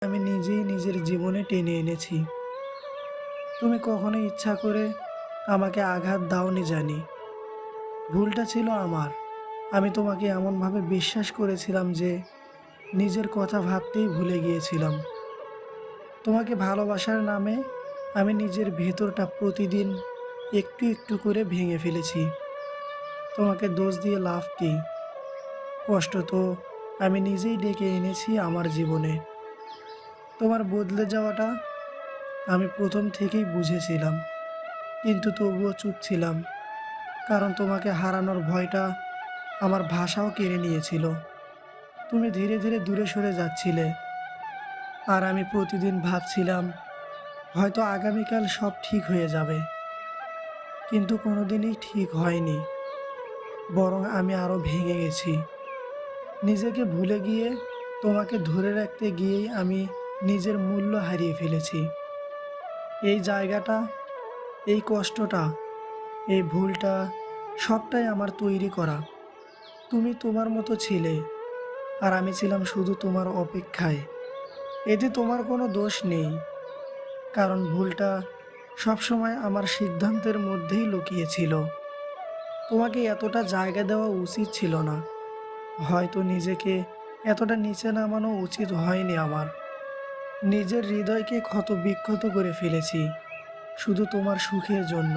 আমি নিজেই নিজের জীবনে টেনে এনেছি। তুমি কখনো ইচ্ছা করে আমাকে আঘাত দাওনি জানি। ভুলটা ছিল আমার। আমি তোমাকে এমনভাবে বিশ্বাস করেছিলাম যে নিজের কথা ভাবতেই ভুলে গিয়েছিলাম। তোমাকে ভালোবাসার নামে আমি নিজের ভেতরটা প্রতিদিন একটু একটু করে ভেঙে ফেলেছি। তোমাকে দোষ দিয়ে লাভ কি? কষ্ট তো আমি নিজেই ডেকে এনেছি আমার জীবনে। তোমার বদলে যাওয়াটা আমি প্রথম থেকেই বুঝেছিলাম, কিন্তু তবুও চুপ ছিলাম। কারণ তোমাকে হারানোর ভয়টা আমার ভাষাও কেড়ে নিয়েছিল। তুমি ধীরে ধীরে দূরে সরে যাচ্ছিলে, আর আমি প্রতিদিন ভাবছিলাম হয়তো আগামীকাল সব ঠিক হয়ে যাবে। কিন্তু কোনোদিনই ঠিক হয়নি, বরং আমি আরো ভেঙে গেছি। নিজেকে ভুলে গিয়ে তোমাকে ধরে রাখতে গিয়েই আমি নিজের মূল্য হারিয়ে ফেলেছি। এই জায়গাটা, এই কষ্টটা, এই ভুলটা সবটাই আমার তৈরি করা। তুমি তোমার মতো ছিলে, আর আমি ছিলাম শুধু তোমার অপেক্ষায়। এতে তোমার কোনো দোষ নেই, কারণ ভুলটা সবসময় আমার সিদ্ধান্তের মধ্যেই লুকিয়েছিল। তোমাকে এতটা জায়গা দেওয়া উচিত ছিল না। হয়তো নিজেকে এতটা নিচে নামানো উচিত হয়নি আমার। নিজের হৃদয়কে ক্ষত বিক্ষত করে ফেলেছি শুধু তোমার সুখের জন্য।